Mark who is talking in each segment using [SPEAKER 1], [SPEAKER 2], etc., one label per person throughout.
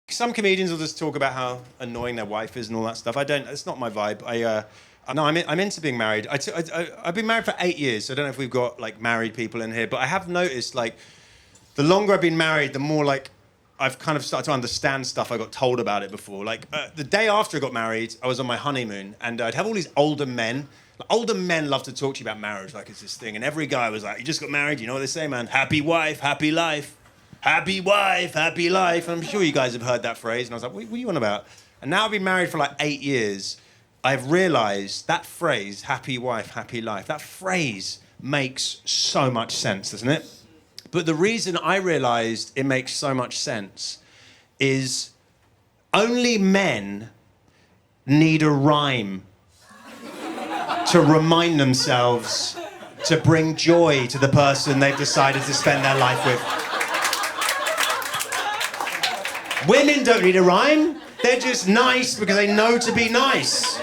[SPEAKER 1] Some comedians will just talk about how annoying their wife is and all that stuff. I don't. It's not my vibe. No, I'm into being married. I've been married for 8 years. So I don't know if we've got like married people in here, but I have noticed like the longer I've been married, the more like I've kind of started to understand stuff I got told about it before. Like the day after I got married, I was on my honeymoon, and I'd have all these older men. Like, older men love to talk to you about marriage, like it's this thing. And every guy was like, "You just got married. You know what they say, man? Happy wife, happy life. Happy wife, happy life." And I'm sure you guys have heard that phrase. And I was like, what are you on about? And now I've been married for like 8 years. I've realised that phrase, happy wife, happy life, that phrase makes so much sense, doesn't it? But the reason I realised it makes so much sense is only men need a rhyme to remind themselves to bring joy to the person they've decided to spend their life with. Women don't need a rhyme. They're just nice because they know to be nice.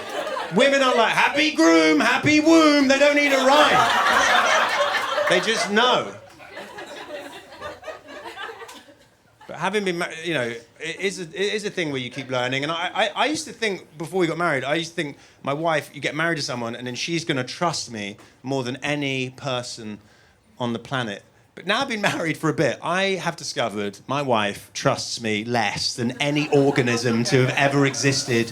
[SPEAKER 1] Women are like, happy groom, happy womb. They don't need a rhyme. They just know. But having been, you know, it is a thing where you keep learning. And I used to think, before we got married, I used to think, my wife, you get married to someone and then she's going to trust me more than any person on the planet. But now I've been married for a bit, I have discovered my wife trusts me less than any organism to have ever existed.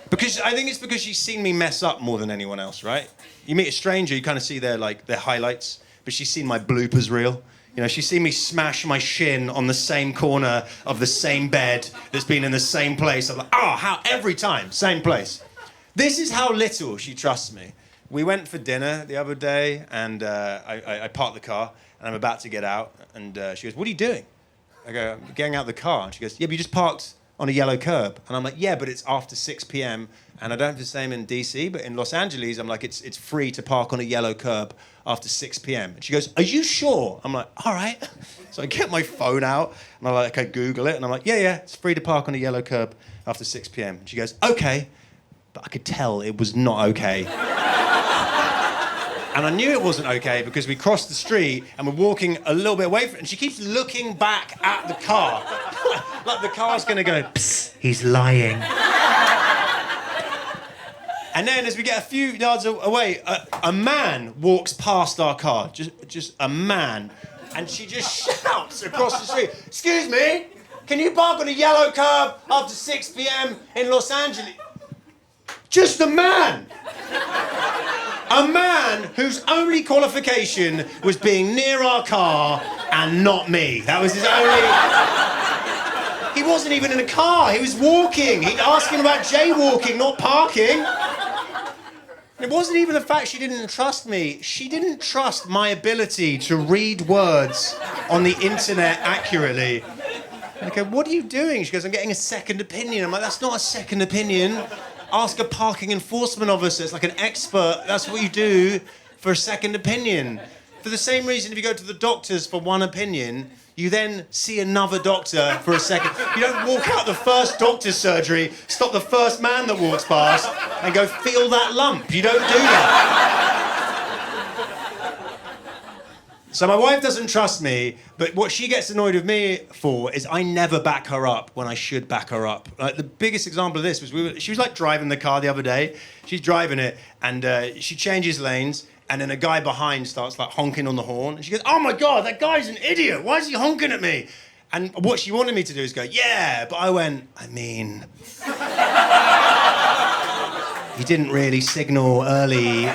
[SPEAKER 1] Because I think it's because she's seen me mess up more than anyone else, right? You meet a stranger, you kind of see their highlights, but she's seen my bloopers reel. You know, she's seen me smash my shin on the same corner of the same bed that's been in the same place. I'm like, how, every time, same place. This is how little she trusts me. We went for dinner the other day, and I parked the car, and I'm about to get out, and she goes, "What are you doing?" I go, "I'm getting out of the car." And she goes, "Yeah, but you just parked on a yellow curb." And I'm like, "Yeah, but it's after 6 p.m, and I don't have the same in DC, but in Los Angeles, I'm like, it's free to park on a yellow curb after 6 p.m. And she goes, "Are you sure?" I'm like, "All right." So I get my phone out, and I Google it, and I'm like, yeah, it's free to park on a yellow curb after 6 p.m. And she goes, "Okay." But I could tell it was not okay. And I knew it wasn't okay because we crossed the street and we're walking a little bit away from it, and she keeps looking back at the car. Like the car's gonna go, "Psst, he's lying." And then as we get a few yards away, a man walks past our car, just a man. And she just shouts across the street, "Excuse me, can you park on a yellow curb after 6 p.m. in Los Angeles?" Just a man. A man whose only qualification was being near our car and not me. That was his only... He wasn't even in a car, he was walking. He'd ask him about jaywalking, not parking. It wasn't even the fact she didn't trust me. She didn't trust my ability to read words on the internet accurately. I go, "What are you doing?" She goes, "I'm getting a second opinion." I'm like, "That's not a second opinion. Ask a parking enforcement officer. It's like an expert. That's what you do for a second opinion." For the same reason, if you go to the doctors for one opinion, you then see another doctor for a second. You don't walk out the first doctor's surgery, stop the first man that walks past, and go, "Feel that lump." You don't do that. So my wife doesn't trust me, but what she gets annoyed with me for is I never back her up when I should back her up. Like the biggest example of this was she was like driving the car the other day. She's driving it, and she changes lanes, and then a guy behind starts like honking on the horn. And she goes, "Oh my God, that guy's an idiot. Why is he honking at me?" And what she wanted me to do is go, "Yeah," but I went, "I mean, he didn't really signal early."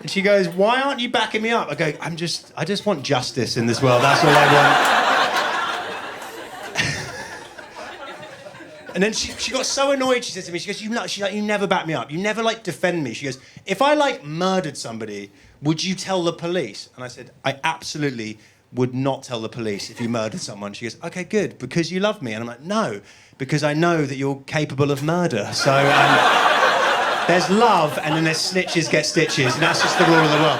[SPEAKER 1] And she goes, "Why aren't you backing me up?" I go, I just want justice in this world. That's all I want. And then she got so annoyed, she said to me, she goes, "You never back me up. You never, defend me." She goes, "If I, murdered somebody, would you tell the police?" And I said, "I absolutely would not tell the police if you murdered someone." She goes, "Okay, good, because you love me." And I'm like, "No, because I know that you're capable of murder. So, there's love, and then there's snitches get stitches, and that's just the rule of the world."